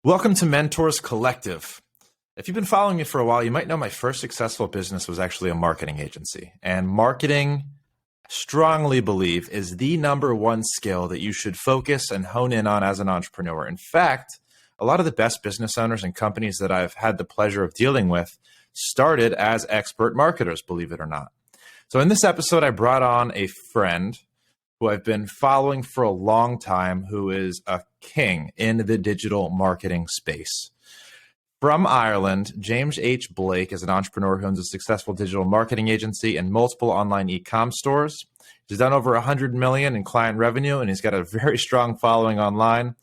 Welcome to Mentors Collective. If you've been following me for a while, you might know my first successful business was actually a marketing agency. And marketing, I strongly believe, is the number one skill that you should focus and hone in on as an entrepreneur. In fact, a lot of the best business owners and companies that I've had the pleasure of dealing with started as expert marketers, believe it or not. So in this episode, I brought on a friend who I've been following for a long time, who is a king in the digital marketing space. From Ireland, James H. Blake is an entrepreneur who owns a successful digital marketing agency and multiple online e-com stores. He's done over 100 million in client revenue, and he's got a very strong following online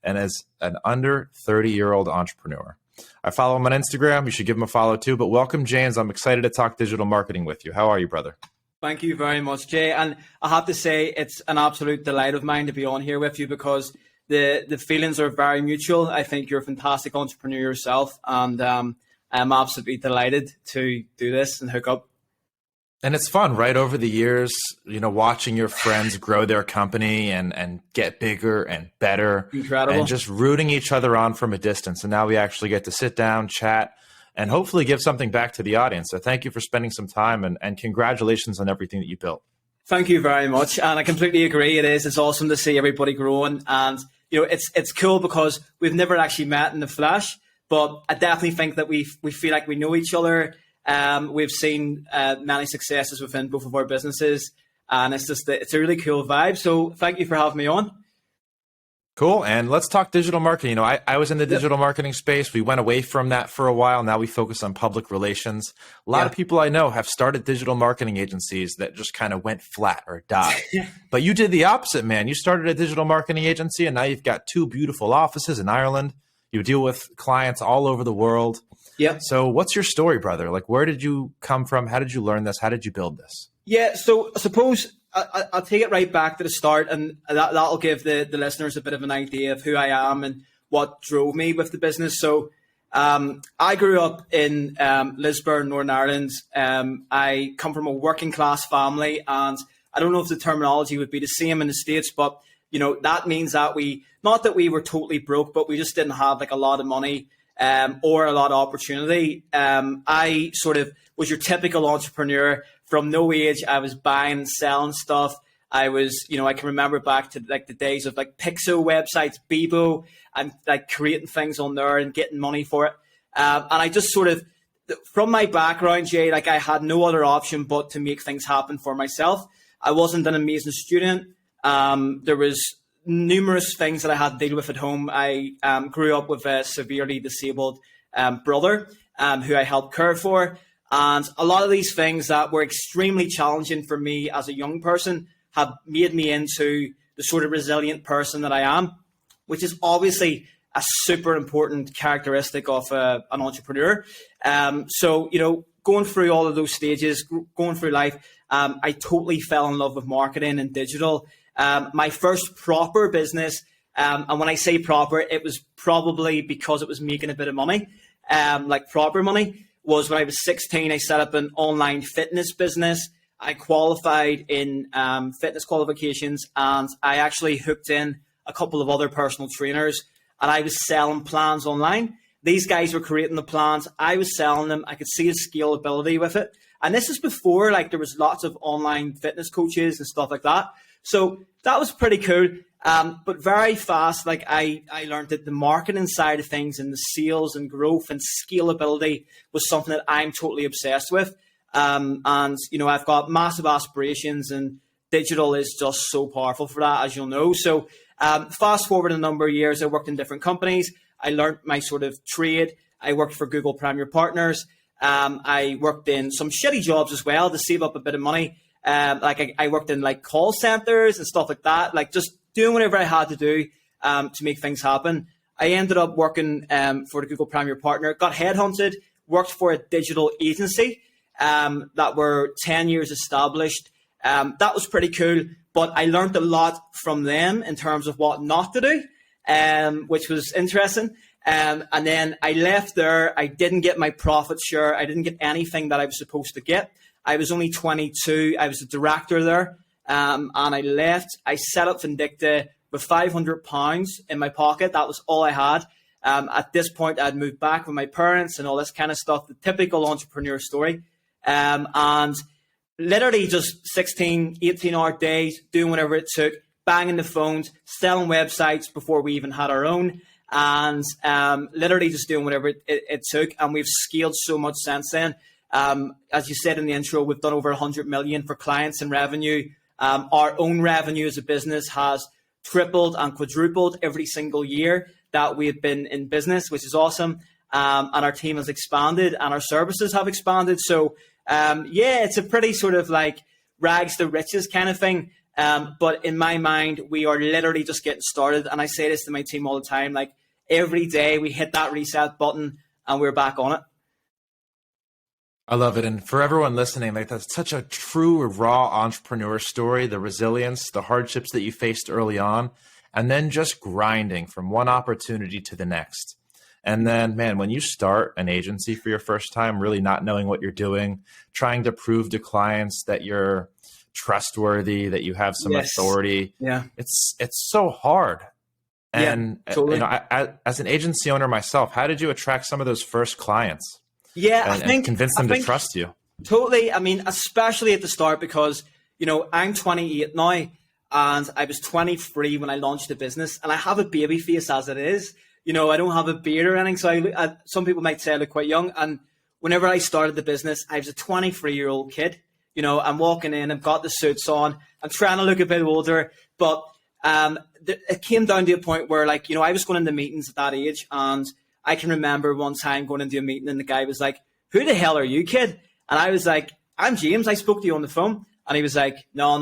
and is an under 30-year-old entrepreneur. I follow him on Instagram. You should give him a follow too. But welcome, James. I'm excited to talk digital marketing with you. How are you, brother? Thank you very much, Jay. And I have to say, it's an absolute delight of mine to be on here with you because the feelings are very mutual. I think you're a fantastic entrepreneur yourself, and I'm absolutely delighted to do this and hook up. And it's fun, right? Over the years, watching your friends grow their company and get bigger and better. Incredible. And just rooting each other on from a distance. And now we actually get to sit down, chat, and hopefully give something back to the audience. So thank you for spending some time and congratulations on everything that you built. Thank you very much. And I completely agree. It's awesome to see everybody growing. And, it's cool because we've never actually met in the flesh, but I definitely think that we feel like we know each other. We've seen many successes within both of our businesses, and it's a really cool vibe. So thank you for having me on. Cool. And let's talk digital marketing. I was in the digital marketing space. We went away from that for a while. Now we focus on public relations. A lot of people I know have started digital marketing agencies that just kind of went flat or died. But you did the opposite, man. You started a digital marketing agency, and now you've got 2 beautiful offices in Ireland. You deal with clients all over the world. Yeah. So what's your story, brother? Like, where did you come from? How did you learn this? How did you build this? Yeah. So I suppose I'll take it right back to the start, and that'll give the listeners a bit of an idea of who I am and what drove me with the business. So I grew up in Lisburn, Northern Ireland. I come from a working class family, and I don't know if the terminology would be the same in the States, but that means that not that we were totally broke, but we just didn't have like a lot of money or a lot of opportunity. I sort of was your typical entrepreneur. From no age, I was buying and selling stuff. I was, I can remember back to like the days of like Pixo websites, Bebo, and like creating things on there and getting money for it. And I just sort of, from my background, Jay, like I had no other option but to make things happen for myself. I wasn't an amazing student. There was numerous things that I had to deal with at home. I grew up with a severely disabled brother who I helped care for. And a lot of these things that were extremely challenging for me as a young person have made me into the sort of resilient person that I am, which is obviously a super important characteristic of an entrepreneur. So, going through all of those stages, going through life, I totally fell in love with marketing and digital. My first proper business, and when I say proper, it was probably because it was making a bit of money, like proper money, was when I was 16. I set up an online fitness business. I qualified in fitness qualifications, and I actually hooked in a couple of other personal trainers, and I was selling plans online. These guys were creating the plans. I was selling them. I could see the scalability with it. And this is before like there was lots of online fitness coaches and stuff like that. So that was pretty cool. But very fast, like I learned that the marketing side of things and the sales and growth and scalability was something that I'm totally obsessed with. And, I've got massive aspirations, and digital is just so powerful for that, as you'll know. So fast forward a number of years, I worked in different companies. I learned my sort of trade. I worked for Google Premier Partners. I worked in some shitty jobs as well to save up a bit of money. I worked in like call centers and stuff like that, like just doing whatever I had to do to make things happen. I ended up working for the Google Premier Partner, got headhunted, worked for a digital agency that were 10 years established. That was pretty cool, but I learned a lot from them in terms of what not to do, which was interesting. And then I left there. I didn't get my profit share. I didn't get anything that I was supposed to get. I was only 22. I was a director there. And I left. I set up Vendicta with £500 in my pocket. That was all I had. At this point, I'd moved back with my parents and all this kind of stuff, the typical entrepreneur story. And literally just 16, 18-hour days, doing whatever it took, banging the phones, selling websites before we even had our own, and literally just doing whatever it took. And we've scaled so much since then. As you said in the intro, we've done over 100 million for clients in revenue. Our own revenue as a business has tripled and quadrupled every single year that we have been in business, which is awesome. And our team has expanded and our services have expanded. So yeah, it's a pretty sort of like rags to riches kind of thing. But in my mind, we are literally just getting started. And I say this to my team all the time, like every day we hit that reset button and we're back on it. I love it. And for everyone listening, like that's such a true, raw entrepreneur story, the resilience, the hardships that you faced early on, and then just grinding from one opportunity to the next. And then, man, when you start an agency for your first time, really not knowing what you're doing, trying to prove to clients that you're trustworthy, that you have some authority, it's so hard. And totally. you know, as an agency owner myself, how did you attract some of those first clients? Yeah, and convince them to trust you. Totally. I mean, especially at the start, because, you know, I'm 28 now and I was 23 when I launched the business, and I have a baby face as it is. You know, I don't have a beard or anything. So some people might say I look quite young. And whenever I started the business, I was a 23-year-old kid. You know, I'm walking in, I've got the suits on, I'm trying to look a bit older. But it came down to a point where, like, you know, I was going into meetings at that age, and I can remember one time going into a meeting and the guy was like, "Who the hell are you, kid?" And I was like, "I'm James. I spoke to you on the phone." And he was like, No.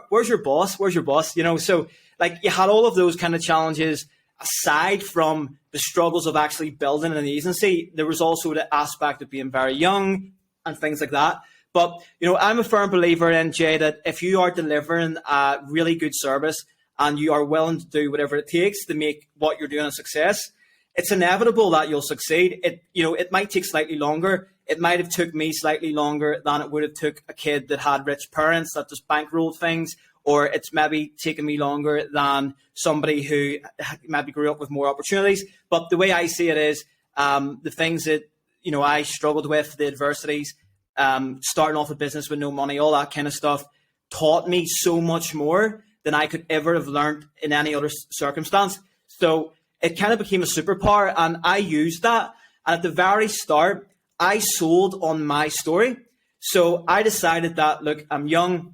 Where's your boss? Where's your boss? You know, so like you had all of those kind of challenges aside from the struggles of actually building an agency. There was also the aspect of being very young and things like that. But, you know, I'm a firm believer in, Jay, that if you are delivering a really good service and you are willing to do whatever it takes to make what you're doing a success, it's inevitable that you'll succeed. It might take slightly longer. It might have took me slightly longer than it would have took a kid that had rich parents that just bankrolled things, or it's maybe taken me longer than somebody who maybe grew up with more opportunities. But the way I see it is, the things that, you know, I struggled with, the adversities, starting off a business with no money, all that kind of stuff, taught me so much more than I could ever have learned in any other circumstance. So it kind of became a superpower, and I used that. And at the very start, I sold on my story. So I decided that, look, I'm young,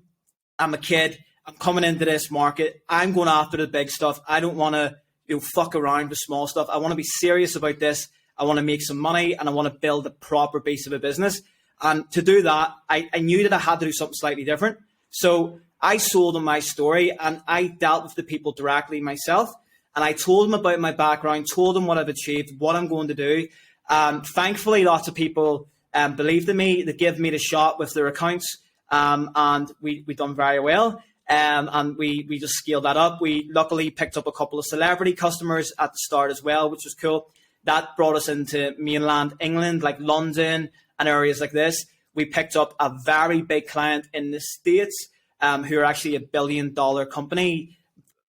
I'm a kid, I'm coming into this market, I'm going after the big stuff. I don't want to, you know, fuck around with small stuff. I want to be serious about this. I want to make some money, and I want to build a proper base of a business. And to do that, I knew that I had to do something slightly different. So I sold on my story, and I dealt with the people directly myself. And I told them about my background, told them what I've achieved, what I'm going to do. Thankfully, lots of people believed in me. They gave me the shot with their accounts, and we done very well. And we just scaled that up. We luckily picked up a couple of celebrity customers at the start as well, which was cool. That brought us into mainland England, like London and areas like this. We picked up a very big client in the States, who are actually $1 billion company,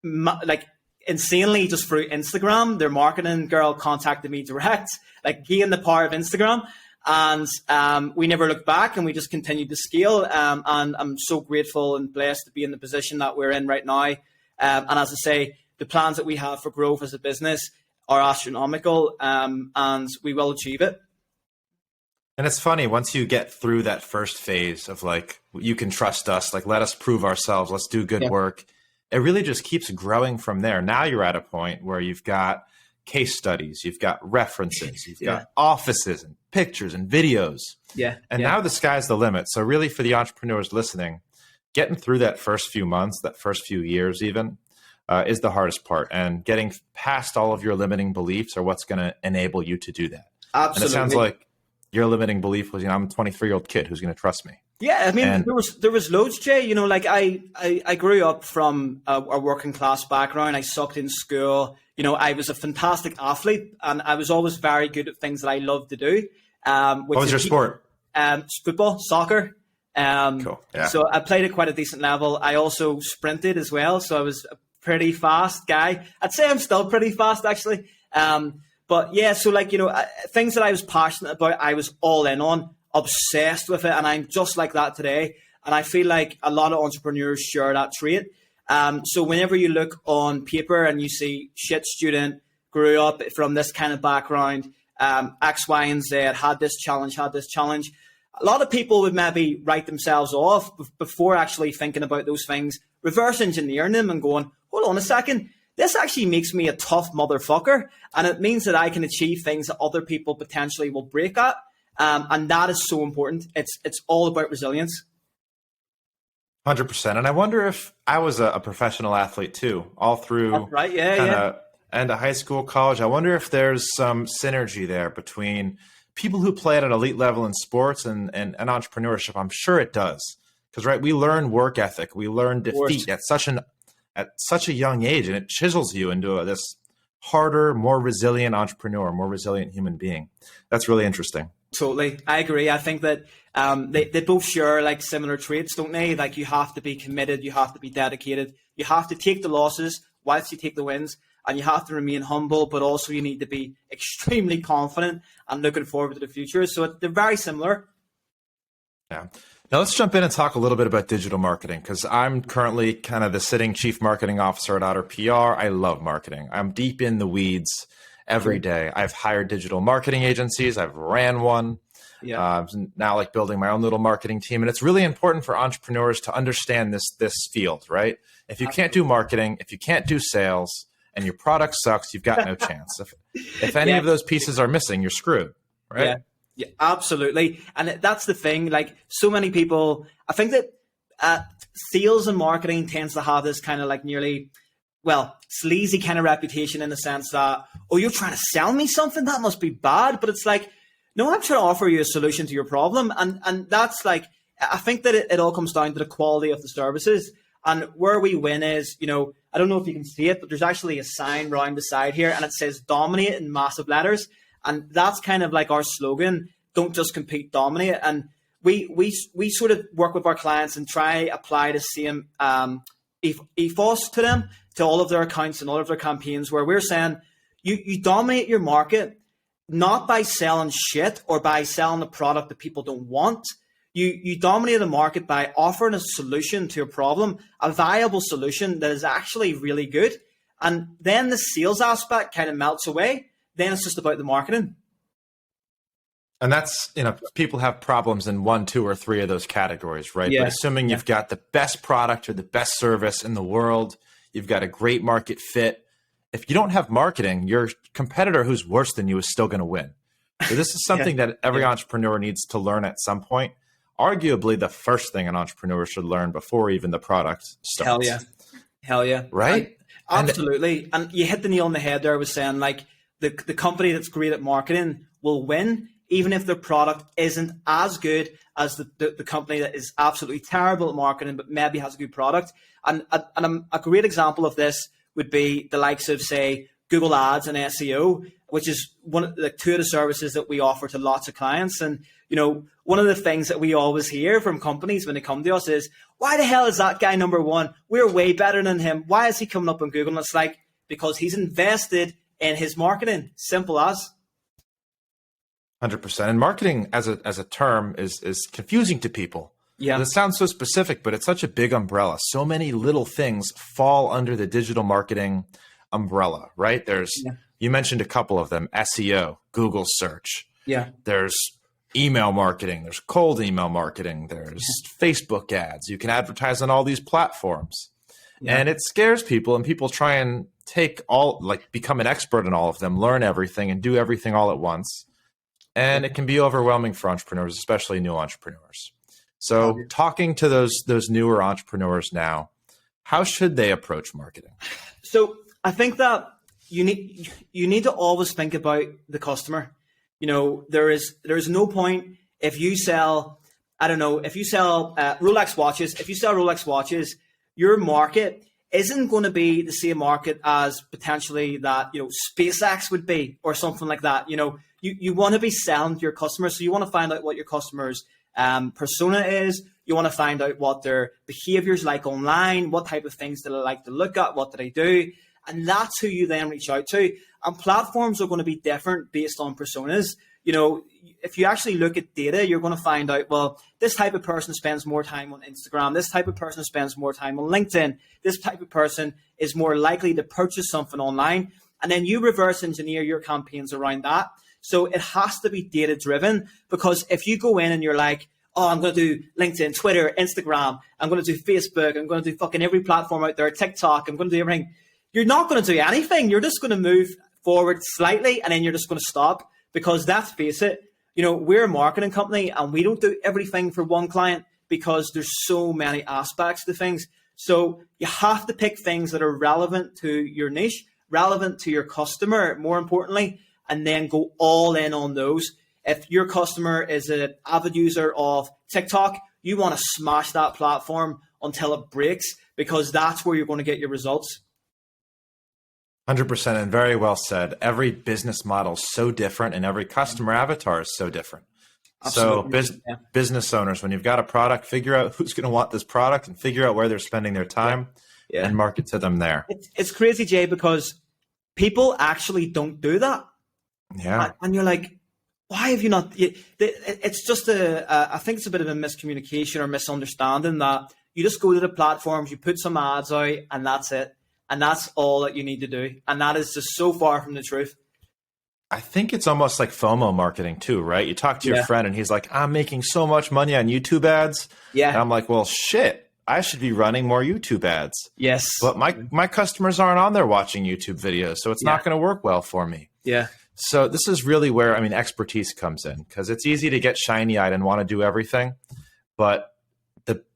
like insanely just through Instagram. Their marketing girl contacted me direct, like gained the power of Instagram. And we never looked back, and we just continued to scale. And I'm so grateful and blessed to be in the position that we're in right now. And as I say, the plans that we have for growth as a business are astronomical, and we will achieve it. And it's funny, once you get through that first phase of like, you can trust us, like, let us prove ourselves, let's do good work. It really just keeps growing from there. Now you're at a point where you've got case studies, you've got references, you've got offices and pictures and videos. And now the sky's the limit. So really, for the entrepreneurs listening, getting through that first few months, that first few years even, is the hardest part. And getting past all of your limiting beliefs are what's going to enable you to do that. Absolutely. And it sounds like your limiting belief was, you know, I'm a 23-year-old kid who's going to trust me. Yeah, I mean, there was loads, Jay. You know, like I grew up from a working class background. I sucked in school. You know, I was a fantastic athlete, and I was always very good at things that I loved to do. What was your sport? Football, soccer. Cool. Yeah. So I played at quite a decent level. I also sprinted as well. So I was pretty fast guy. I'd say I'm still pretty fast, actually. But yeah, so like, things that I was passionate about, I was all in on, obsessed with it. And I'm just like that today. And I feel like a lot of entrepreneurs share that trait. So whenever you look on paper and you see shit student, grew up from this kind of background, X, Y, and Z, had this challenge. A lot of people would maybe write themselves off before actually thinking about those things, reverse engineering them and going, hold on a second, this actually makes me a tough motherfucker. And it means that I can achieve things that other people potentially will break at. And that is so important. It's all about resilience. 100%. And I wonder if I was a professional athlete too, all through That's right. Yeah. And a high school, college. I wonder if there's some synergy there between people who play at an elite level in sports and entrepreneurship. I'm sure it does. Because, right, we learn work ethic. We learn defeat at such a young age, and it chisels you into this harder, more resilient entrepreneur, more resilient human being. That's really interesting. Totally. I agree. I think that they both share like similar traits, don't they? Like you have to be committed, you have to be dedicated, you have to take the losses whilst you take the wins, and you have to remain humble, but also you need to be extremely confident and looking forward to the future. So they're very similar. Yeah. Now let's jump in and talk a little bit about digital marketing, because I'm currently kind of the sitting chief marketing officer at Otter PR. I love marketing. I'm deep in the weeds every day. I've hired digital marketing agencies. I've ran one. Yeah. Now like building my own little marketing team. And it's really important for entrepreneurs to understand this field, right? If you can't do marketing, if you can't do sales, and your product sucks, you've got no chance. If any of those pieces are missing, you're screwed, right? Yeah, absolutely. And that's the thing. Like so many people, I think that sales and marketing tends to have this kind of like nearly, well, sleazy kind of reputation in the sense that, oh, you're trying to sell me something? That must be bad. But it's like, no, I'm trying to offer you a solution to your problem. And that's like, I think that it all comes down to the quality of the services. And where we win is, I don't know if you can see it, but there's actually a sign around the side here and it says dominate in massive letters. And that's kind of like our slogan, don't just compete, dominate. And we sort of work with our clients and try apply the same ethos to them, to all of their accounts and all of their campaigns, where we're saying you dominate your market, not by selling shit or by selling a product that people don't want. You dominate the market by offering a solution to a problem, a viable solution that is actually really good. And then the sales aspect kind of melts away. Then it's just about the marketing. And that's, people have problems in 1, 2, or 3 of those categories, right? Yeah. But assuming you've got the best product or the best service in the world, you've got a great market fit. If you don't have marketing, your competitor who's worse than you is still going to win. So this is something that every entrepreneur needs to learn at some point. Arguably the first thing an entrepreneur should learn before even the product starts. Hell yeah. Right? Absolutely. And you hit the nail on the head there. I was saying like the company that's great at marketing will win, even if their product isn't as good as the company that is absolutely terrible at marketing, but maybe has a good product. And a great example of this would be the likes of, say, Google Ads and SEO, which is one of the 2 of the services that we offer to lots of clients. And, one of the things that we always hear from companies when they come to us is, why the hell is that guy number 1? We're way better than him. Why is he coming up on Google? And it's like, because he's invested in his marketing. Simple as. 100%. And marketing as a term is confusing to people. Yeah. It sounds so specific, but it's such a big umbrella. So many little things fall under the digital marketing umbrella, right? You mentioned a couple of them: SEO, Google search. Yeah. There's email marketing. There's cold email marketing. There's Facebook ads. You can advertise on all these platforms. Yeah. And it scares people, and people try and become an expert in all of them, learn everything and do everything all at once. And it can be overwhelming for entrepreneurs, especially new entrepreneurs. So talking to those newer entrepreneurs now, how should they approach marketing? So I think that you need to always think about the customer. There is no point if you sell, Rolex watches, your market isn't going to be the same market as potentially that, SpaceX would be or something like that. You want to be selling to your customers. So you want to find out what your customer's persona is. You want to find out what their behaviors like online, what type of things do they like to look at, what do they do, and that's who you then reach out to. And platforms are going to be different based on personas. If you actually look at data, you're going to find out, well, this type of person spends more time on Instagram. This type of person spends more time on LinkedIn. This type of person is more likely to purchase something online. And then you reverse engineer your campaigns around that. So it has to be data driven, because if you go in and you're like, oh, I'm going to do LinkedIn, Twitter, Instagram, I'm going to do Facebook, I'm going to do fucking every platform out there, TikTok, I'm going to do everything. You're not going to do anything. You're just going to move forward slightly and then you're just going to stop, because let's face it, we're a marketing company and we don't do everything for one client because there's so many aspects to things. So you have to pick things that are relevant to your niche, relevant to your customer, more importantly, and then go all in on those. If your customer is an avid user of TikTok, you want to smash that platform until it breaks, because that's where you're going to get your results. 100%, and very well said. Every business model is so different and every customer avatar is so different. Absolutely. So business owners, when you've got a product, figure out who's going to want this product and figure out where they're spending their time and market to them there. It's crazy, Jay, because people actually don't do that. Yeah. And you're like, why have you not? It's just I think it's a bit of a miscommunication or misunderstanding that you just go to the platforms, you put some ads out, and that's it. And that's all that you need to do. And that is just so far from the truth. I think it's almost like FOMO marketing too, right? You talk to your friend and he's like, I'm making so much money on YouTube ads. Yeah. And I'm like, well, shit, I should be running more YouTube ads. Yes. But my customers aren't on there watching YouTube videos, so it's not going to work well for me. Yeah. So this is really where, expertise comes in, because it's easy to get shiny-eyed and want to do everything. But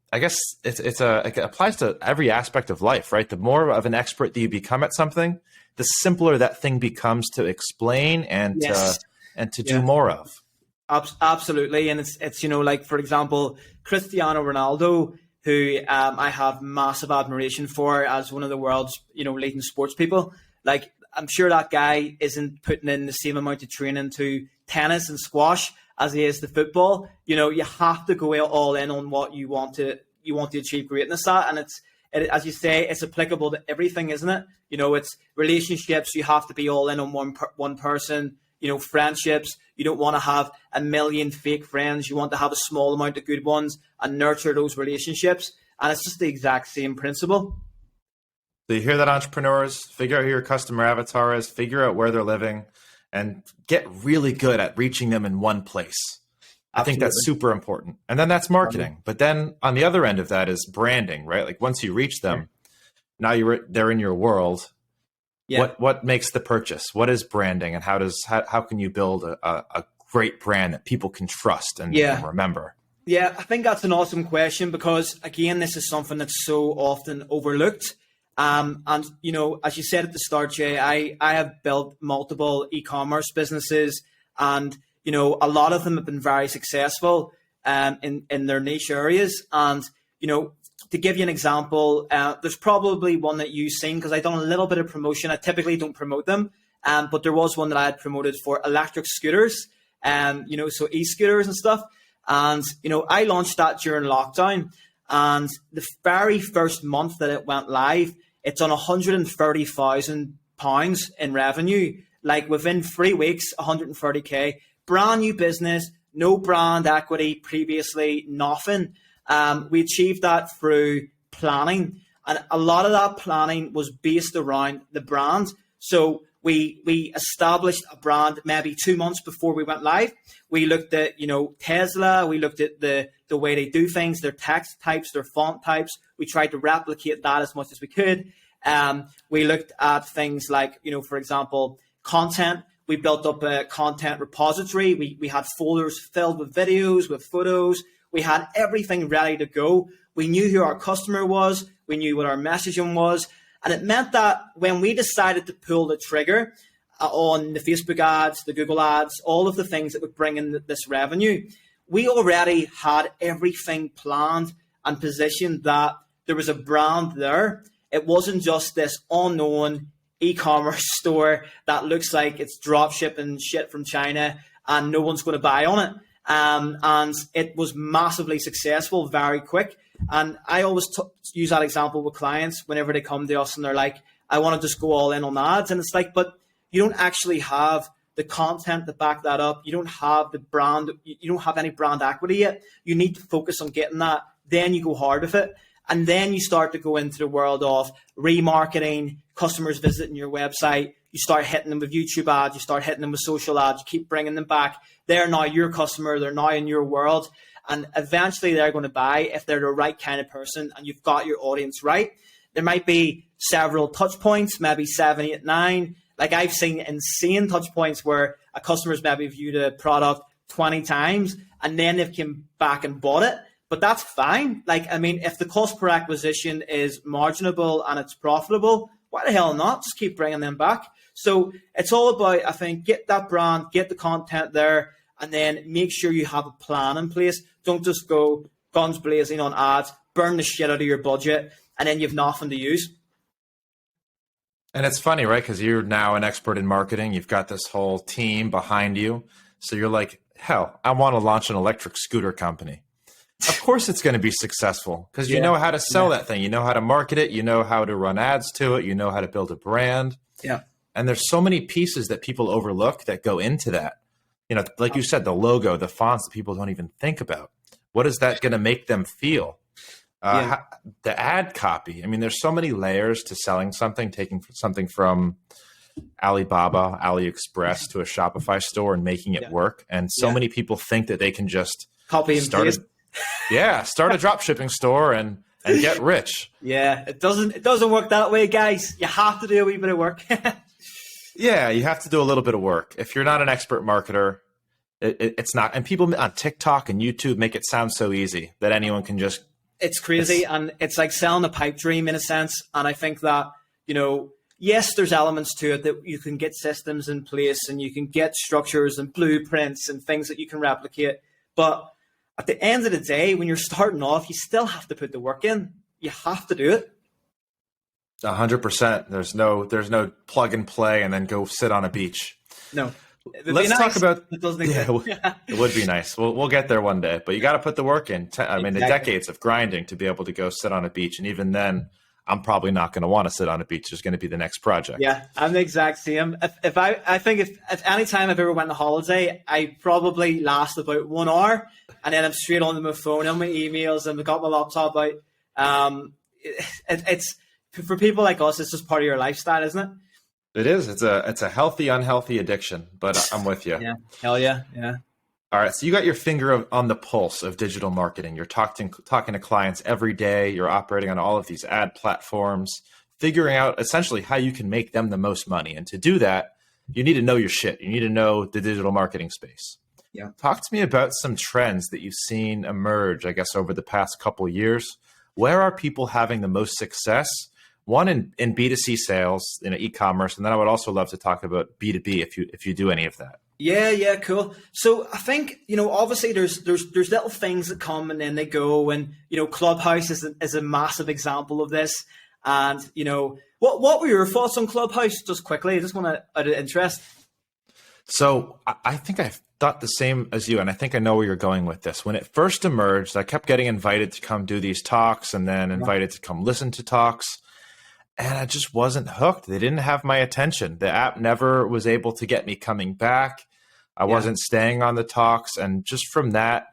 I guess it applies to every aspect of life, right? The more of an expert that you become at something, the simpler that thing becomes to explain and to do more of. Absolutely. And it's like, for example, Cristiano Ronaldo, who I have massive admiration for as one of the world's, leading sports people. Like, I'm sure that guy isn't putting in the same amount of training to tennis and squash as he is to football. You have to go all in on what you want to achieve greatness at. And as you say, it's applicable to everything, isn't it? It's relationships. You have to be all in on one person. Friendships. You don't want to have a million fake friends. You want to have a small amount of good ones and nurture those relationships. And it's just the exact same principle. So you hear that, entrepreneurs? Figure out who your customer avatar is, figure out where they're living, and get really good at reaching them in one place. I think that's super important. And then that's marketing. But then on the other end of that is branding, right? Like once you reach them, now they're in your world. Yeah. What makes the purchase? What is branding, and how can you build a great brand that people can trust and remember? Yeah, I think that's an awesome question, because again, this is something that's so often overlooked. And as you said at the start, Jay, I have built multiple e-commerce businesses, and a lot of them have been very successful in their niche areas. And to give you an example, there's probably one that you've seen, because I've done a little bit of promotion. I typically don't promote them, but there was one that I had promoted for electric scooters, so e-scooters and stuff. And I launched that during lockdown, and the very first month that it went live, it's on £130,000 in revenue. Like within 3 weeks, 130K, brand new business, no brand equity previously, nothing. We achieved that through planning, and a lot of that planning was based around the brand. So we established a brand maybe 2 months before we went live. We looked at Tesla. We looked at the way they do things, their text types, their font types. We tried to replicate that as much as we could. We looked at things like for example, content. We built up a content repository. We had folders filled with videos, with photos. We had everything ready to go. We knew who our customer was. We knew what our messaging was. And it meant that when we decided to pull the trigger on the Facebook ads, the Google ads, all of the things that would bring in this revenue, we already had everything planned and positioned that there was a brand there. It wasn't just this unknown e-commerce store that looks like it's drop shipping shit from China and no one's going to buy on it. and it was massively successful, very quick. And I always use that example with clients whenever they come to us and they're like, I want to just go all in on ads. And it's like, but you don't actually have the content to back that up. You don't have the brand. You don't have any brand equity yet. You need to focus on getting that. Then you go hard with it. And then you start to go into the world of remarketing, customers visiting your website. You start hitting them with YouTube ads. You start hitting them with social ads. You keep bringing them back. They're now your customer. They're now in your world. And eventually they're going to buy if they're the right kind of person and you've got your audience right. There might be several touch points, maybe 7, 8, 9. Like I've seen insane touch points where a customer's maybe viewed a product 20 times and then they've come back and bought it. But that's fine. Like, I mean, if the cost per acquisition is marginable and it's profitable, why the hell not? Just keep bringing them back. So it's all about, I think, get that brand, get the content there, and then make sure you have a plan in place. Don't just go guns blazing on ads, burn the shit out of your budget, and then you've nothing to use. And it's funny, right? Because you're now an expert in marketing. You've got this whole team behind you. So you're like, hell, I want to launch an electric scooter company. Of course it's going to be successful because you know how to sell that thing. You know how to market it. You know how to run ads to it. You know how to build a brand. Yeah. And there's so many pieces that people overlook that go into that. You know, like you said, the logo, the fonts that people don't even think about. What is that going to make them feel? The ad copy. I mean, there's so many layers to selling something, taking something from Alibaba, AliExpress to a Shopify store and making it work. And so many people think that they can just copy and paste. Start a drop shipping store and get rich. Yeah, it doesn't work that way, guys. You have to do a wee bit of work. Yeah, you have to do a little bit of work. If you're not an expert marketer, it's not. And people on TikTok and YouTube make it sound so easy that anyone can just. It's crazy. And it's like selling a pipe dream in a sense. And I think that, you know, yes, there's elements to it that you can get systems in place and you can get structures and blueprints and things that you can replicate. But at the end of the day, when you're starting off, you still have to put the work in. You have to do it. 100%. There's no plug and play and then go sit on a beach. No. Let's talk about. It doesn't exist. It would be nice. We'll get there one day, but you got to put the work in. I mean, the decades of grinding to be able to go sit on a beach, and even then, I'm probably not going to want to sit on a beach. There's going to be the next project. Yeah, I'm the exact same. I think if any time I've ever went on holiday, I probably last about 1 hour, and then I'm straight onto my phone, on my emails, and I've got my laptop out. It's for people like us, it's just part of your lifestyle, isn't it? It is. It's a healthy, unhealthy addiction, but I'm with you. Yeah. Hell yeah. Yeah. All right. So you got your finger on the pulse of digital marketing. You're talking to clients every day. You're operating on all of these ad platforms, figuring out essentially how you can make them the most money. And to do that, you need to know your shit. You need to know the digital marketing space. Yeah. Talk to me about some trends that you've seen emerge, I guess, over the past couple of years. Where are people having the most success? One in B2C sales, e-commerce, and then I would also love to talk about B2B if you do any of that. Yeah, cool. So I think, obviously there's little things that come and then they go, and Clubhouse is a massive example of this. And what were your thoughts on Clubhouse? Just quickly, I just want to out of interest. So I think I've thought the same as you, and I think I know where you're going with this. When it first emerged, I kept getting invited to come do these talks, and then invited to come listen to talks. And I just wasn't hooked. They didn't have my attention. The app never was able to get me coming back. I wasn't staying on the talks. And just from that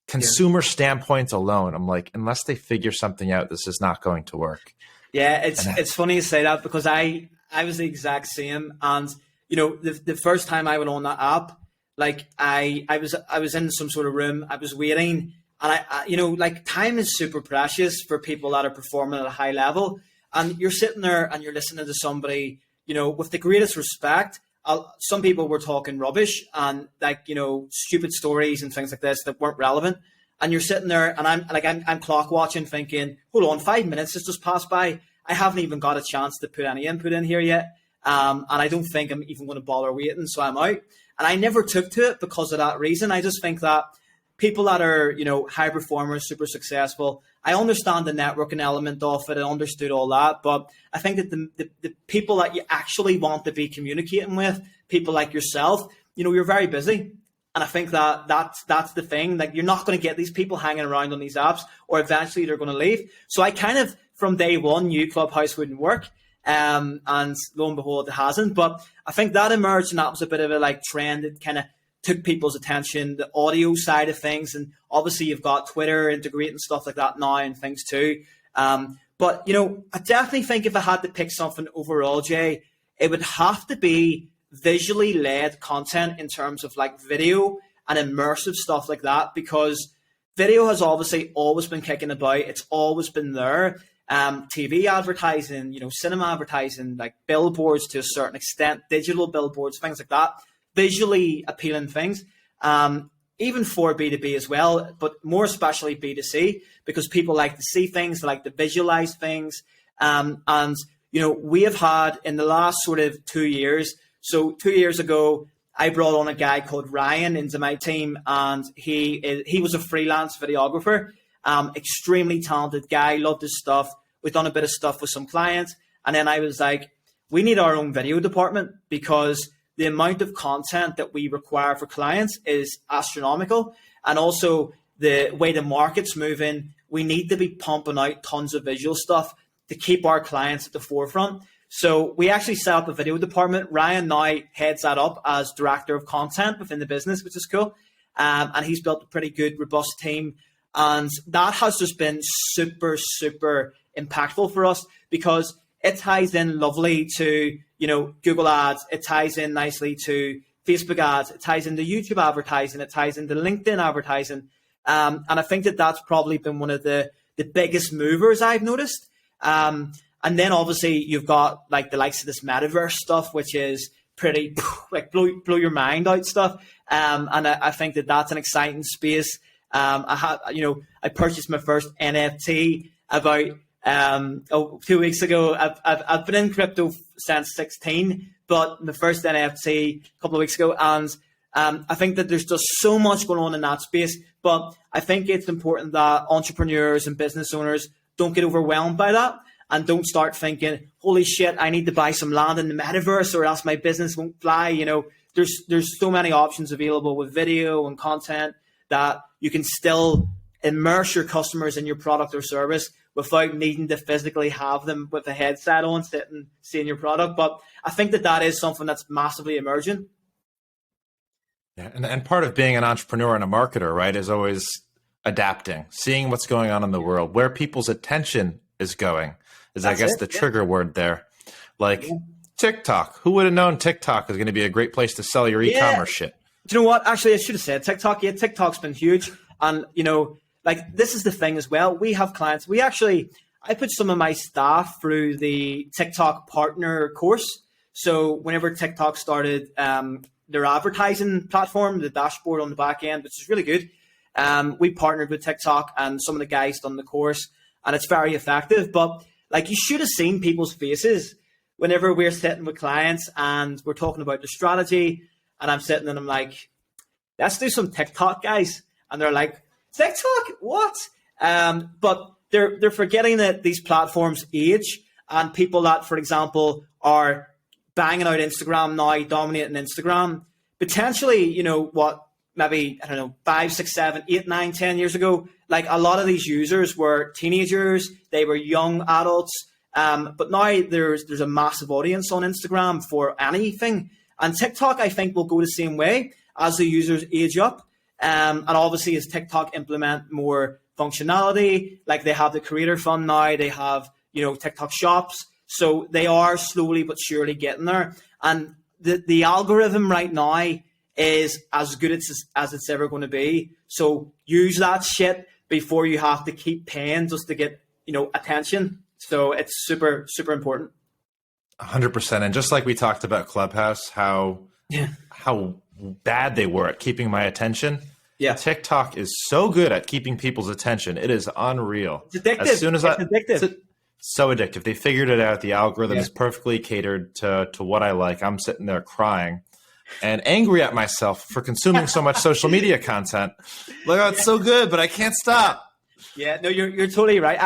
consumer standpoint alone, I'm like, unless they figure something out, this is not going to work. Yeah, it's funny you say that because I was the exact same. And, the first time I went on that app, like I was in some sort of room, I was waiting. And I time is super precious for people that are performing at a high level. And you're sitting there and you're listening to somebody, with the greatest respect. Some people were talking rubbish and stupid stories and things like this that weren't relevant. And you're sitting there and I'm clock watching thinking, hold on, 5 minutes has just passed by. I haven't even got a chance to put any input in here yet. And I don't think I'm even going to bother waiting. So I'm out. And I never took to it because of that reason. I just think that people that are, high performers, super successful, I understand the networking element of it. I understood all that. But I think that the people that you actually want to be communicating with, people like yourself, you're very busy. And I think that's the thing. Like, you're not going to get these people hanging around on these apps, or eventually they're going to leave. So I kind of, from day one, knew Clubhouse wouldn't work. And lo and behold, it hasn't. But I think that emerged, and that was a bit of a like trend that kind of took people's attention, the audio side of things. And obviously you've got Twitter integrating stuff like that now and things too. But, you know, I definitely think if I had to pick something overall, Jay, it would have to be visually led content in terms of like video and immersive stuff like that, because video has obviously always been kicking about. It's always been there. TV advertising, you know, cinema advertising, like billboards to a certain extent, digital billboards, things like that, visually appealing things, even for B2B as well, but more especially B2C, because people like to see things, they like to visualize things. And, you know, we have had in the last sort of 2 years, so 2 years ago, I brought on a guy called Ryan into my team, and he was a freelance videographer, extremely talented guy, loved his stuff. We've done a bit of stuff with some clients. And then I was like, we need our own video department, because the amount of content that we require for clients is astronomical. And also the way the market's moving, we need to be pumping out tons of visual stuff to keep our clients at the forefront. So we actually set up a video department. Ryan now heads that up as director of content within the business, which is cool. And he's built a pretty good, robust team. And that has just been super, super impactful for us, because it ties in lovely to, you know, Google ads. It ties in nicely to Facebook ads. It ties into YouTube advertising. It ties into LinkedIn advertising. And I think that that's probably been one of the biggest movers I've noticed. And then obviously you've got like the likes of this metaverse stuff, which is pretty like blow your mind out stuff. And I think that that's an exciting space. I purchased my first NFT about 2 weeks ago. I've been in crypto since 16, but the first NFT a couple of weeks ago, and I think that there's just so much going on in that space. But I think it's important that entrepreneurs and business owners don't get overwhelmed by that, and don't start thinking, holy shit, I need to buy some land in the metaverse or else my business won't fly. You know, there's so many options available with video and content that you can still immerse your customers in your product or service without needing to physically have them with a headset on, sitting, seeing your product. But I think that is something that's massively emerging. Yeah, and part of being an entrepreneur and a marketer, right, is always adapting, seeing what's going on in the world, where people's attention is going, is I guess the trigger word there. Like TikTok. Who would have known TikTok is going to be a great place to sell your e-commerce shit? Do you know what? Actually, I should have said TikTok. Yeah, TikTok's been huge. And, you know, like, this is the thing as well. We have clients. I put some of my staff through the TikTok partner course. So whenever TikTok started their advertising platform, the dashboard on the back end, which is really good, we partnered with TikTok, and some of the guys done the course, and it's very effective. But like, you should have seen people's faces whenever we're sitting with clients and we're talking about the strategy, and I'm sitting and I'm like, let's do some TikTok, guys. And they're like, TikTok, what? But they're forgetting that these platforms age, and people that, for example, are banging out Instagram now, dominating Instagram, potentially, you know, what, maybe, I don't know, 5, 6, 7, 8, 9, 10 years ago, like, a lot of these users were teenagers, they were young adults, but now there's a massive audience on Instagram for anything. And TikTok, I think, will go the same way as the users age up. And obviously, as TikTok implement more functionality, like they have the creator fund now, they have, you know, TikTok shops. So they are slowly but surely getting there. And the algorithm right now is as good as it's ever going to be. So use that shit before you have to keep paying just to get, you know, attention. So it's super, super important. 100%. And just like we talked about Clubhouse, how bad they were at keeping my attention. Yeah, TikTok is so good at keeping people's attention. It is unreal. It's addictive. As soon as it's addictive. So addictive. They figured it out. The algorithm is perfectly catered to what I like. I'm sitting there crying and angry at myself for consuming so much social media content. Like, oh, it's so good, but I can't stop. Yeah, no, you're totally right.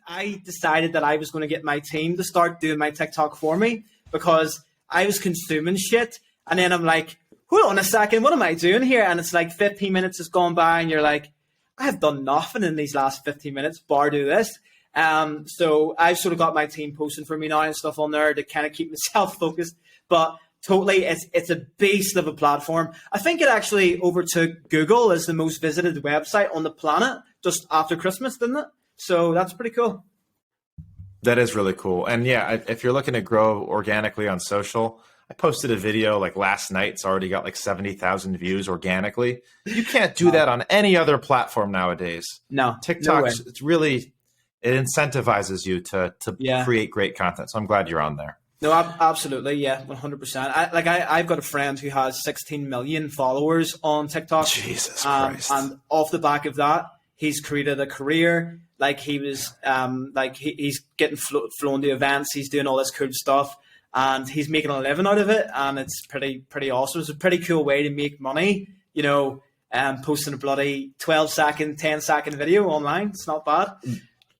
I decided that I was going to get my team to start doing my TikTok for me, because I was consuming shit. And then I'm like, hold on a second, what am I doing here? And it's like 15 minutes has gone by and you're like, I have done nothing in these last 15 minutes, bar do this. So I've sort of got my team posting for me now and stuff on there to kind of keep myself focused. But totally, it's a beast of a platform. I think it actually overtook Google as the most visited website on the planet just after Christmas, didn't it? So that's pretty cool. That is really cool. And yeah, if you're looking to grow organically on social, I posted a video like last night. It's already got like 70,000 views organically. You can't do that on any other platform nowadays. No, TikTok, no it's really, it incentivizes you to create great content. So I'm glad you're on there. No, absolutely. Yeah, 100%. I've got a friend who has 16 million followers on TikTok. Jesus Christ. And off the back of that, he's created a career. Like he was, he's getting flown to events. He's doing all this cool stuff, and he's making a living out of it. And it's pretty awesome. It's a pretty cool way to make money. You know, posting a bloody 12-second, 10-second video online. It's not bad.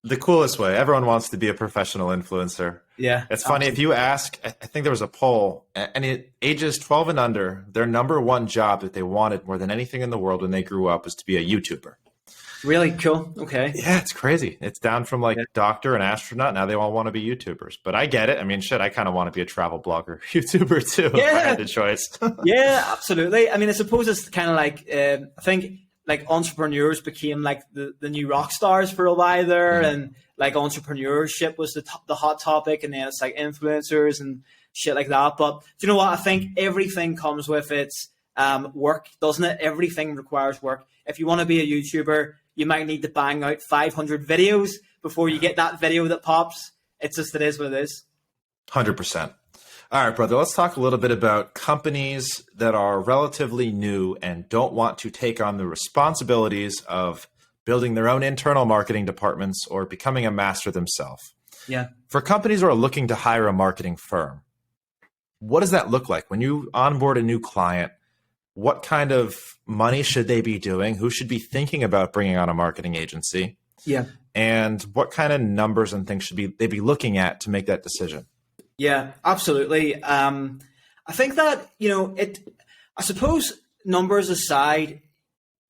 The coolest way. Everyone wants to be a professional influencer. Yeah. It's funny. If you ask, I think there was a poll, and ages 12 and under, their number one job that they wanted more than anything in the world when they grew up was to be a YouTuber. Really cool. Okay. Yeah, it's crazy. It's down from like doctor and astronaut. Now they all want to be YouTubers. But I get it. I mean, shit, I kind of want to be a travel blogger, YouTuber too, if I had the choice. Yeah, absolutely. I mean, I suppose it's kind of like, I think like entrepreneurs became like the new rock stars for a while there. Mm-hmm. And like entrepreneurship was the hot topic. And then it's like influencers and shit like that. But do you know what? I think everything comes with its work, doesn't it? Everything requires work. If you want to be a YouTuber, you might need to bang out 500 videos before you get that video that pops. It's just, it is what it is. 100%. All right, brother, let's talk a little bit about companies that are relatively new and don't want to take on the responsibilities of building their own internal marketing departments or becoming a master themselves. Yeah. For companies who are looking to hire a marketing firm, what does that look like? When you onboard a new client, what kind of money should they be doing? Who should be thinking about bringing on a marketing agency? Yeah. And what kind of numbers and things should they be looking at to make that decision? Yeah, absolutely. I think that, I suppose numbers aside,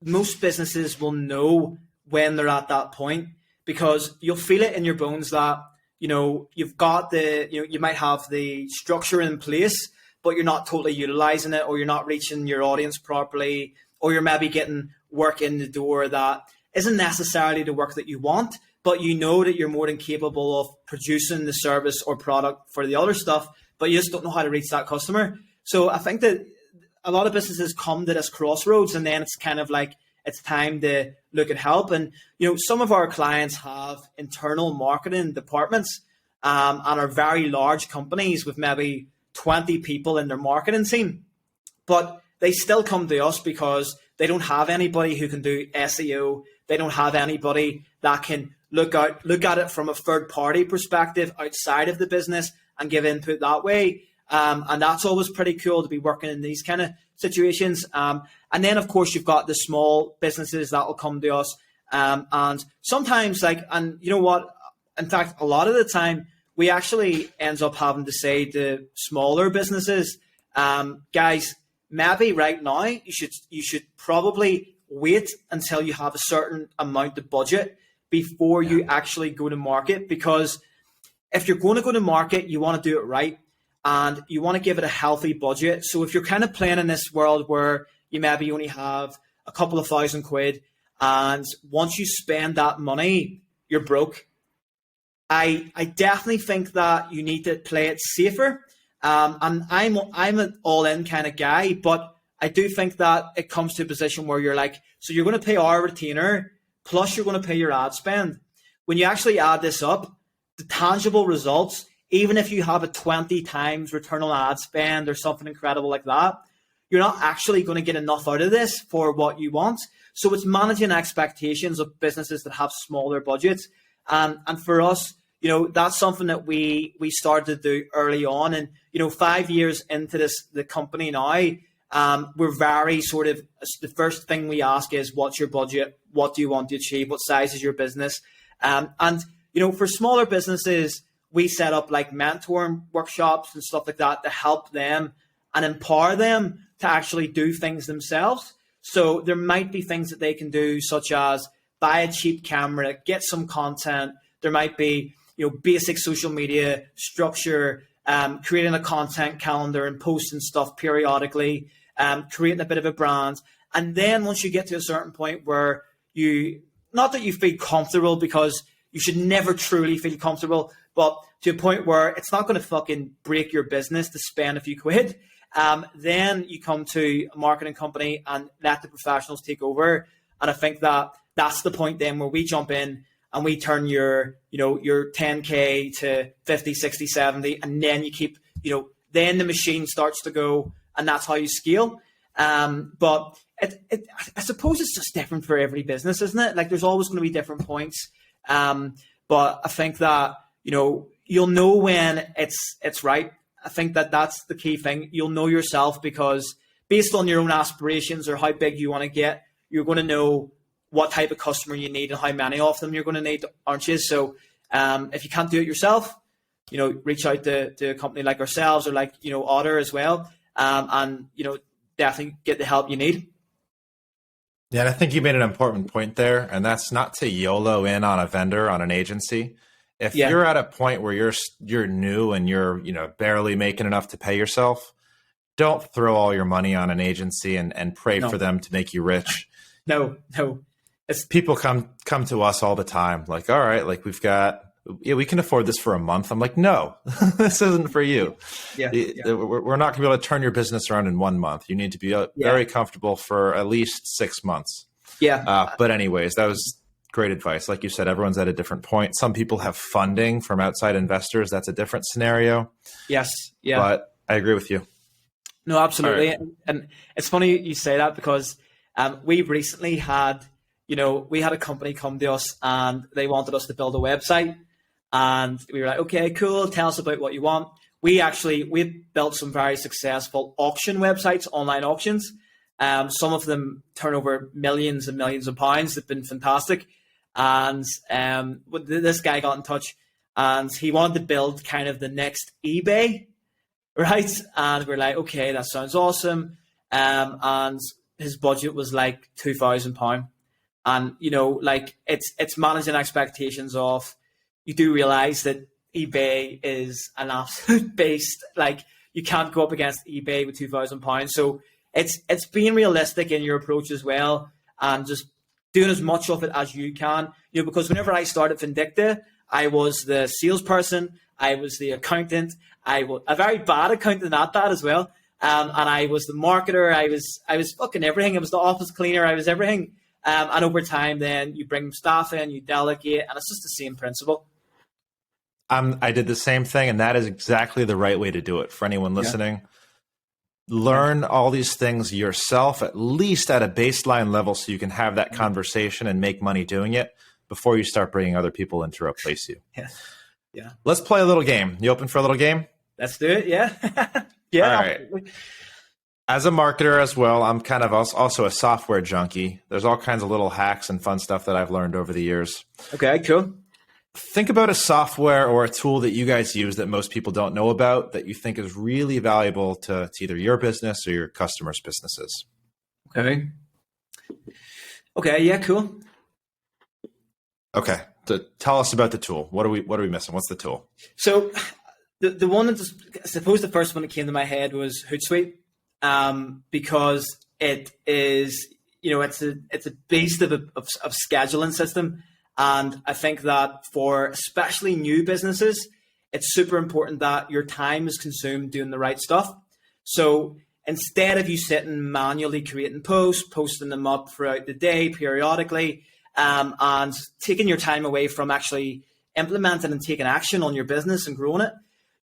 most businesses will know when they're at that point because you'll feel it in your bones that, you've got you might have the structure in place, but you're not totally utilizing it, or you're not reaching your audience properly, or you're maybe getting work in the door that isn't necessarily the work that you want, but you know that you're more than capable of producing the service or product for the other stuff, but you just don't know how to reach that customer. So I think that a lot of businesses come to this crossroads, and then it's kind of like it's time to look at help. And, some of our clients have internal marketing departments and are very large companies with maybe 20 people in their marketing team, but they still come to us because they don't have anybody who can do SEO. They don't have anybody that can look at it from a third party perspective outside of the business and give input that way. And that's always pretty cool to be working in these kind of situations. And then of course you've got the small businesses that will come to us. And sometimes and you know what, in fact, a lot of the time, we actually ends up having to say to smaller businesses, guys, maybe right now you should probably wait until you have a certain amount of budget before you actually go to market. Because if you're going to go to market, you want to do it right and you want to give it a healthy budget. So if you're kind of playing in this world where you maybe only have a couple of £1,000 and once you spend that money, you're broke. I definitely think that you need to play it safer. And I'm an all-in kind of guy, but I do think that it comes to a position where you're like, so you're going to pay our retainer, plus you're going to pay your ad spend. When you actually add this up, the tangible results, even if you have a 20 times return on ad spend or something incredible like that, you're not actually going to get enough out of this for what you want. So it's managing expectations of businesses that have smaller budgets. And for us, that's something that we started to do early on. And, 5 years into the company now, we're very sort of, the first thing we ask is, what's your budget? What do you want to achieve? What size is your business? And, for smaller businesses, we set up like mentoring workshops and stuff like that to help them and empower them to actually do things themselves. So there might be things that they can do, such as buy a cheap camera, get some content. There might be, basic social media structure, creating a content calendar and posting stuff periodically, creating a bit of a brand. And then once you get to a certain point where not that you feel comfortable, because you should never truly feel comfortable, but to a point where it's not going to fucking break your business to spend a few quid, then you come to a marketing company and let the professionals take over. And I think that's the point then where we jump in and we turn your 10K to 50, 60, 70, and then you keep, then the machine starts to go, and that's how you scale. But I suppose it's just different for every business, isn't it? Like, there's always going to be different points. But I think that, you'll know when it's right. I think that's the key thing. You'll know yourself, because based on your own aspirations or how big you want to get, you're going to know what type of customer you need and how many of them you're going to need, aren't you? So if you can't do it yourself, reach out to a company like ourselves, or like, Otter as well. And, definitely get the help you need. Yeah, and I think you made an important point there, and that's not to YOLO in on a vendor, on an agency. If you're at a point where you're new and you're, barely making enough to pay yourself, don't throw all your money on an agency and pray for them to make you rich. No. People come to us all the time, like, all right, like we can afford this for a month. I'm like, no, this isn't for you. Yeah. We're not going to be able to turn your business around in 1 month. You need to be very comfortable for at least 6 months. Yeah. But anyways, that was great advice. Like you said, everyone's at a different point. Some people have funding from outside investors. That's a different scenario. Yes. Yeah. But I agree with you. No, absolutely. Right. And it's funny you say that, because we recently had, we had a company come to us and they wanted us to build a website. And we were like, okay, cool. Tell us about what you want. We've built some very successful auction websites, online auctions. Some of them turn over millions and millions of pounds. They've been fantastic. And this guy got in touch and he wanted to build kind of the next eBay, right? And we're like, okay, that sounds awesome. And his budget was like £2,000. And, it's managing expectations of, you do realize that eBay is an absolute beast. Like, you can't go up against eBay with £2,000. So it's being realistic in your approach as well, and just doing as much of it as you can. Because whenever I started Vendicta, I was the salesperson, I was the accountant, I was a very bad accountant at that as well. And I was the marketer, I was fucking everything. I was the office cleaner, I was everything. And over time, then you bring staff in, you delegate, and it's just the same principle. I did the same thing, and that is exactly the right way to do it. For anyone listening, learn all these things yourself, at least at a baseline level, so you can have that conversation and make money doing it before you start bringing other people in to replace you. Yeah. Let's play a little game. You open for a little game? Let's do it. Yeah. Yeah. All right. Absolutely. As a marketer as well, I'm kind of also a software junkie. There's all kinds of little hacks and fun stuff that I've learned over the years. Okay, cool. Think about a software or a tool that you guys use that most people don't know about that you think is really valuable to either your business or your customers' businesses. Okay. Yeah, cool. Okay. Tell us about the tool. What are we missing? What's the tool? So the one that I suppose the first one that came to my head was Hootsuite, because it is, it's a beast of scheduling system. And I think that for especially new businesses, it's super important that your time is consumed doing the right stuff. So instead of you sitting manually creating posts, posting them up throughout the day periodically, and taking your time away from actually implementing and taking action on your business and growing it,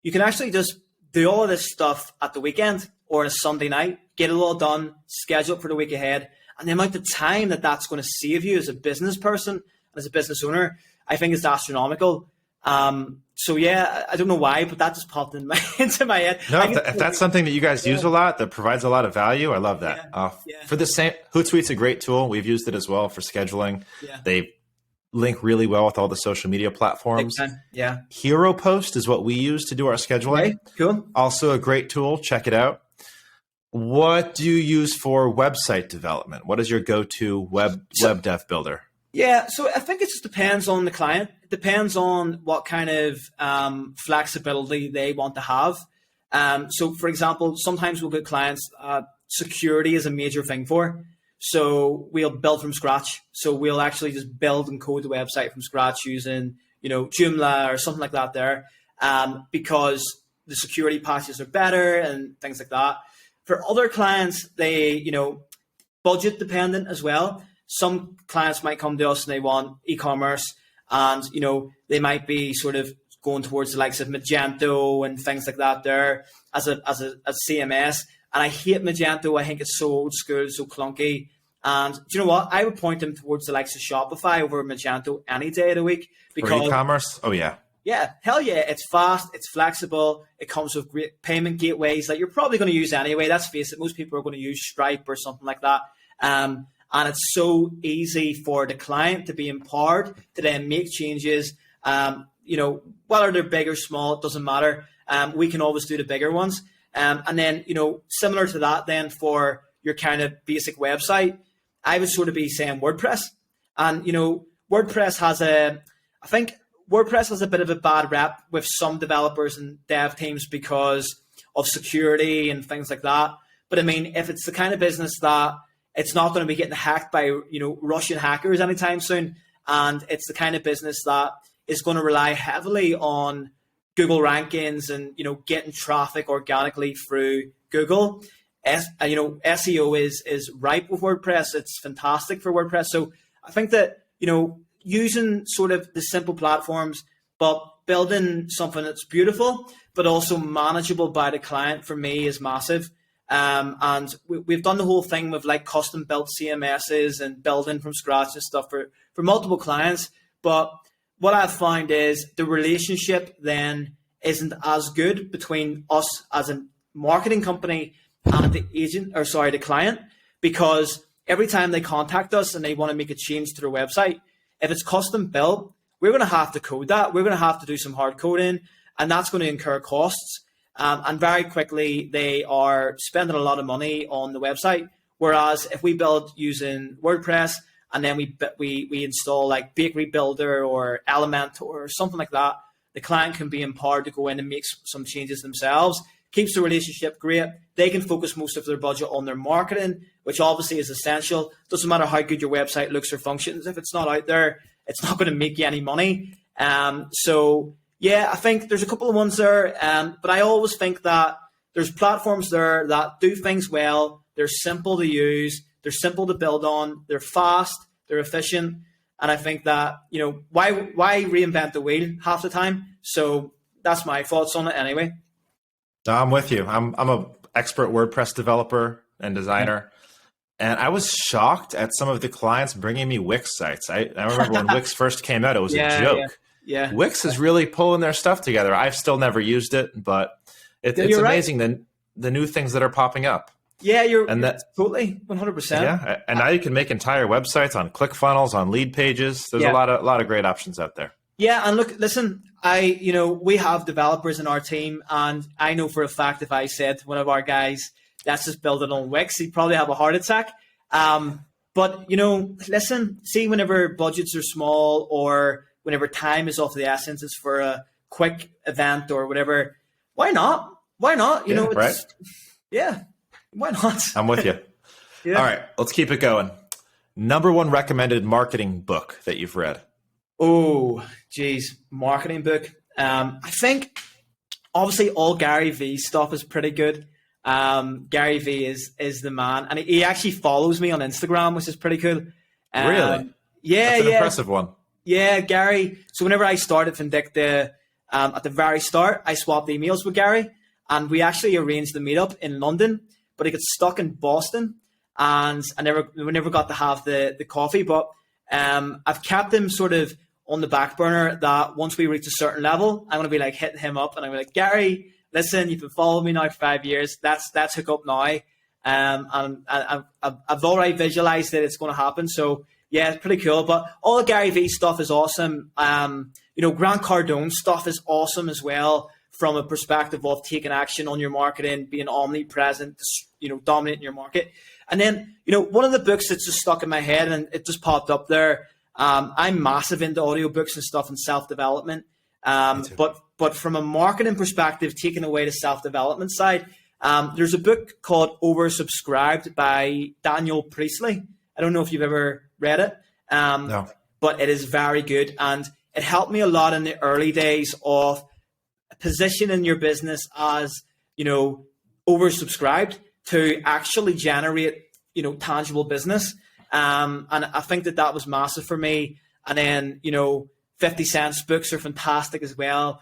you can actually just do all of this stuff at the weekend or on a Sunday night, get it all done, schedule it for the week ahead. And the amount of time that's going to save you as a business person, as a business owner, I think is astronomical. So yeah, I don't know why, but that just popped into my head. No, if that's something that you guys use a lot, that provides a lot of value, I love that. For the same, Hootsuite's a great tool. We've used it as well for scheduling. Yeah. They link really well with all the social media platforms. Yeah. Hero Post is what we use to do our scheduling. Okay, cool. Also a great tool. Check it out. What do you use for website development? What is your go-to web dev builder? Yeah, so I think it just depends on the client. It depends on what kind of flexibility they want to have. So, for example, sometimes we'll get clients, security is a major thing for. So we'll build from scratch. So we'll actually just build and code the website from scratch using, Joomla or something like that there, because the security patches are better and things like that. For other clients, they, budget dependent as well. Some clients might come to us and they want e-commerce, and they might be sort of going towards the likes of Magento and things like that there as a CMS. And I hate Magento. I think it's so old school, so clunky. And do you know what? I would point them towards the likes of Shopify over Magento any day of the week. Because for e-commerce? Oh, yeah. Yeah, hell yeah. It's fast, it's flexible, it comes with great payment gateways that you're probably going to use anyway. Let's face it, most people are going to use Stripe or something like that. And it's so easy for the client to be empowered to then make changes. Whether they're big or small, it doesn't matter. We can always do the bigger ones. And then, similar to that then for your kind of basic website, I would sort of be saying WordPress. And, WordPress has a bit of a bad rep with some developers and dev teams because of security and things like that. But I mean, if it's the kind of business that it's not going to be getting hacked by, Russian hackers anytime soon, and it's the kind of business that is going to rely heavily on Google rankings and, getting traffic organically through Google, SEO is ripe with WordPress. It's fantastic for WordPress. So I think that, using sort of the simple platforms, but building something that's beautiful, but also manageable by the client for me is massive. And we've done the whole thing with like custom built CMSs and building from scratch and stuff for multiple clients. But what I've found is the relationship then isn't as good between us as a marketing company and the client, because every time they contact us and they want to make a change to their website, if it's custom built, we're going to have to code that. We're going to have to do some hard coding, and that's going to incur costs. And very quickly, they are spending a lot of money on the website. Whereas if we build using WordPress and then we install like Bakery Builder or Elementor or something like that, the client can be empowered to go in and make some changes themselves. Keeps the relationship great. They can focus most of their budget on their marketing, which obviously is essential. Doesn't matter how good your website looks or functions. If it's not out there, it's not going to make you any money. So yeah, I think there's a couple of ones there. But I always think that there's platforms there that do things well. They're simple to use. They're simple to build on. They're fast. They're efficient. And I think that, why reinvent the wheel half the time? So that's my thoughts on it anyway. I'm with you. I'm a expert WordPress developer and designer, and I was shocked at some of the clients bringing me Wix sites. I remember when Wix first came out, it was a joke. Yeah. Wix is really pulling their stuff together. I've still never used it, but it's amazing the new things that are popping up. Yeah, totally 100%. Yeah, and now you can make entire websites on ClickFunnels, on lead pages. There's a lot of great options out there. Yeah, and look, listen, we have developers in our team, and I know for a fact if I said to one of our guys, let's just build it on Wix, he'd probably have a heart attack. But, listen, see, whenever budgets are small or whenever time is of the essence, it's for a quick event or whatever, why not? Why not? Right? Yeah, why not? I'm with you. Yeah. All right, let's keep it going. Number one recommended marketing book that you've read? Oh, geez, marketing book. I think obviously all Gary V stuff is pretty good. Gary V is the man, and he actually follows me on Instagram, which is pretty cool. Really? Yeah, that's an impressive one. Yeah, Gary. So whenever I started Vendicta, at the very start, I swapped emails with Gary, and we actually arranged the meetup in London, but he got stuck in Boston, and we never got to have the coffee. But I've kept him sort of on the back burner that once we reach a certain level, I'm going to be like hitting him up and I'm like, Gary, listen, you've been following me now for 5 years. That's hook up now. And I've already visualized that it's going to happen. So yeah, it's pretty cool. But all the Gary V stuff is awesome. Grant Cardone's stuff is awesome as well. from a perspective of taking action on your marketing, being omnipresent, dominating your market. And then, one of the books that's just stuck in my head and it just popped up there. I'm massive into audiobooks and stuff and self-development. But from a marketing perspective, taking away the self-development side, there's a book called Oversubscribed by Daniel Priestley. I don't know if you've ever read it, No. but it is very good. And it helped me a lot in the early days of positioning your business as, oversubscribed to actually generate, tangible business. And I think that was massive for me. And then, 50 Cent's books are fantastic as well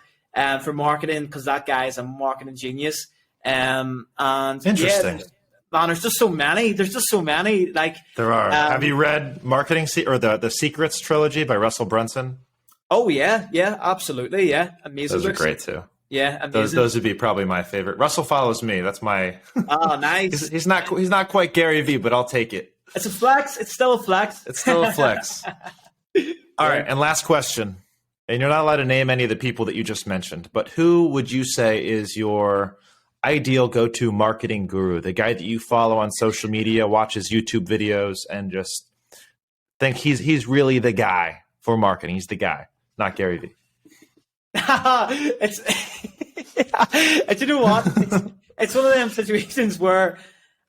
for marketing, because that guy is a marketing genius. And Interesting. Yeah, man, there's just so many. Like There are. Have you read the Secrets trilogy by Russell Brunson? Oh yeah, absolutely, yeah, amazing. Those books. are great too. Yeah, amazing. Those would be probably my favorite. Russell follows me. That's my. Oh, nice. he's not quite Gary Vee, but I'll take it. It's a flex. It's still a flex. It's still a flex. All right, and last question. And you're not allowed to name any of the people that you just mentioned, but who would you say is your ideal go-to marketing guru? The guy that you follow on social media, watches YouTube videos, and just think he's really the guy for marketing. He's the guy, not Gary Vee. It's you know what? It's one of them situations where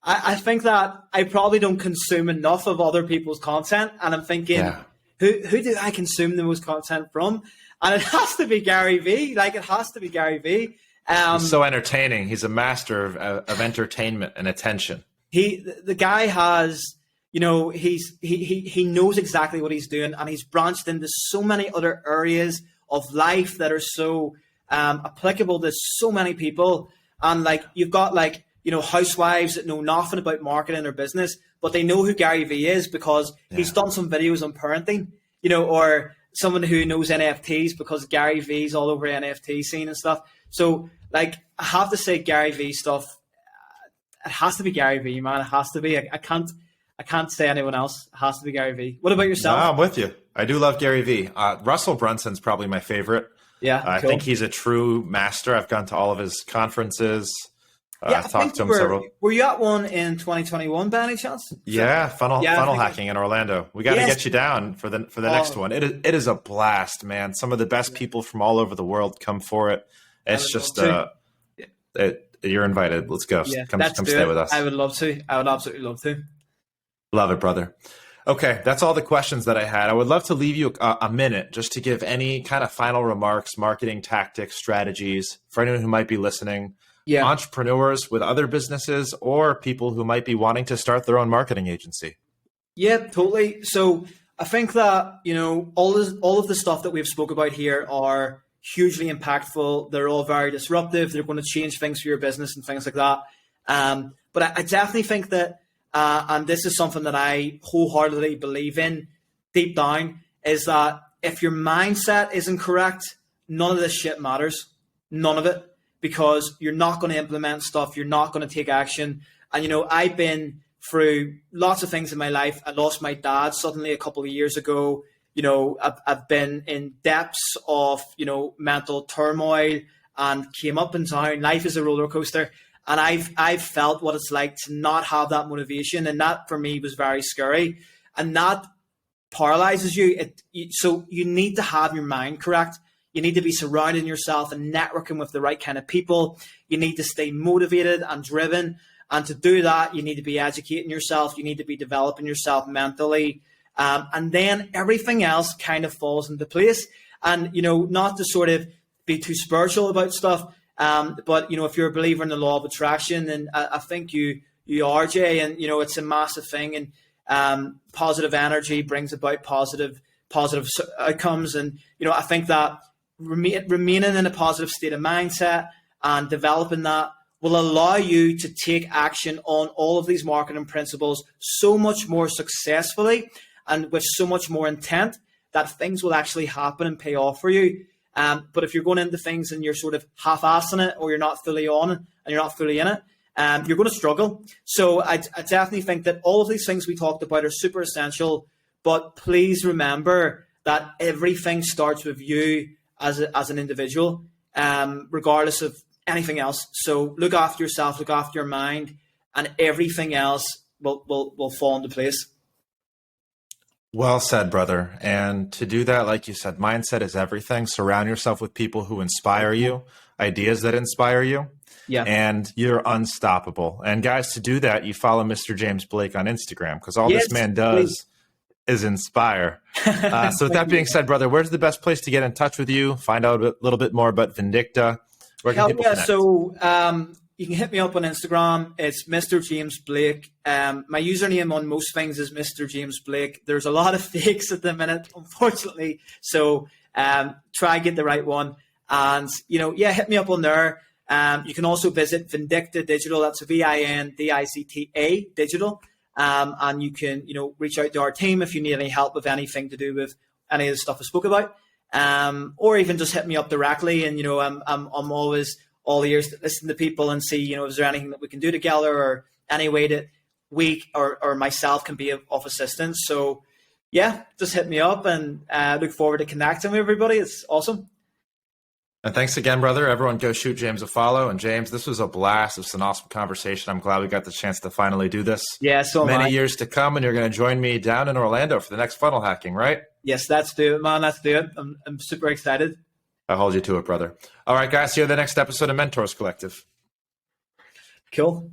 I think that I probably don't consume enough of other people's content, and I'm thinking, who do I consume the most content from? And it has to be Gary Vee. Like, it has to be Gary Vee. He's so entertaining. He's a master of entertainment and attention. The guy has, he knows exactly what he's doing, and he's branched into so many other areas of life that are so applicable to so many people. And like, you've got like, housewives that know nothing about marketing or business, but they know who Gary Vee is because he's done some videos on parenting, or someone who knows NFTs because Gary Vee's all over NFT scene and stuff. So like, I have to say Gary Vee stuff, it has to be Gary Vee, man. It has to be. I can't say anyone else. It has to be Gary Vee. What about yourself? No, I'm with you. I do love Gary Vee. Russell Brunson's probably my favorite. Yeah, I think he's a true master. I've gone to all of his conferences. I've talked to him several. Were you at one in 2021 by any chance? Yeah, funnel hacking in Orlando. We got to get you down for the next one. It is a blast, man. Some of the best people from all over the world come for it. It's just you're invited. Let's go. Yeah, come stay with us. I would love to. I would absolutely love to. Love it, brother. Okay, that's all the questions that I had. I would love to leave you a minute just to give any kind of final remarks, marketing tactics, strategies for anyone who might be listening. Yeah. Entrepreneurs with other businesses or people who might be wanting to start their own marketing agency. Yeah, totally. So I think that, all of the stuff that we've spoke about here are hugely impactful. They're all very disruptive. They're going to change things for your business and things like that. But I definitely think that, and this is something that I wholeheartedly believe in deep down, is that if your mindset isn't correct, none of this shit matters. None of it. Because you're not going to implement stuff, you're not going to take action. And, I've been through lots of things in my life. I lost my dad suddenly a couple of years ago. I've been in depths of, mental turmoil and came up and down. Life is a roller coaster. And I've felt what it's like to not have that motivation. And that for me was very scary. And that paralyzes you. So you need to have your mind correct. You need to be surrounding yourself and networking with the right kind of people. You need to stay motivated and driven. And to do that, you need to be educating yourself. You need to be developing yourself mentally. And then everything else kind of falls into place. And, not to sort of be too spiritual about stuff, but, if you're a believer in the law of attraction, and I think you are, Jay, and, it's a massive thing. And positive energy brings about positive outcomes. And, I think that remaining in a positive state of mindset and developing that will allow you to take action on all of these marketing principles so much more successfully and with so much more intent that things will actually happen and pay off for you. But if you're going into things and you're sort of half-assing it, or you're not fully on and you're not fully in it, you're going to struggle. So I definitely think that all of these things we talked about are super essential, but please remember that everything starts with you as an individual. regardless of anything else. So look after yourself, look after your mind, and everything else will fall into place. Well said, brother. And to do that, like you said, mindset is everything. Surround yourself with people who inspire you, ideas that inspire you. Yeah. And you're unstoppable. And guys, to do that, you follow Mr. James Blake on Instagram, because all this man does is inspire. So with that being said, brother, where's the best place to get in touch with you? Find out a little bit more about Vendicta. Where can people connect? So you can hit me up on Instagram. It's Mr. James Blake. My username on most things is Mr. James Blake. There's a lot of fakes at the minute, unfortunately. So try and get the right one. And, hit me up on there. You can also visit Vendicta Digital. That's Vindicta Digital. And you can, reach out to our team if you need any help with anything to do with any of the stuff I spoke about. Or even just hit me up directly. And, I'm always all ears to listen to people and see, is there anything that we can do together, or any way that we or myself can be of assistance. So yeah, just hit me up, and look forward to connecting with everybody. It's awesome. And thanks again, brother. Everyone go shoot James a follow. And James, this was a blast. It's an awesome conversation. I'm glad we got the chance to finally do this. Yeah, so many years to come, and you're going to join me down in Orlando for the next funnel hacking, right? Yes, let's do it, man. Let's do it. I'm super excited. I hold you to it, brother. All right, guys, see you in the next episode of Mentors Collective. Cool.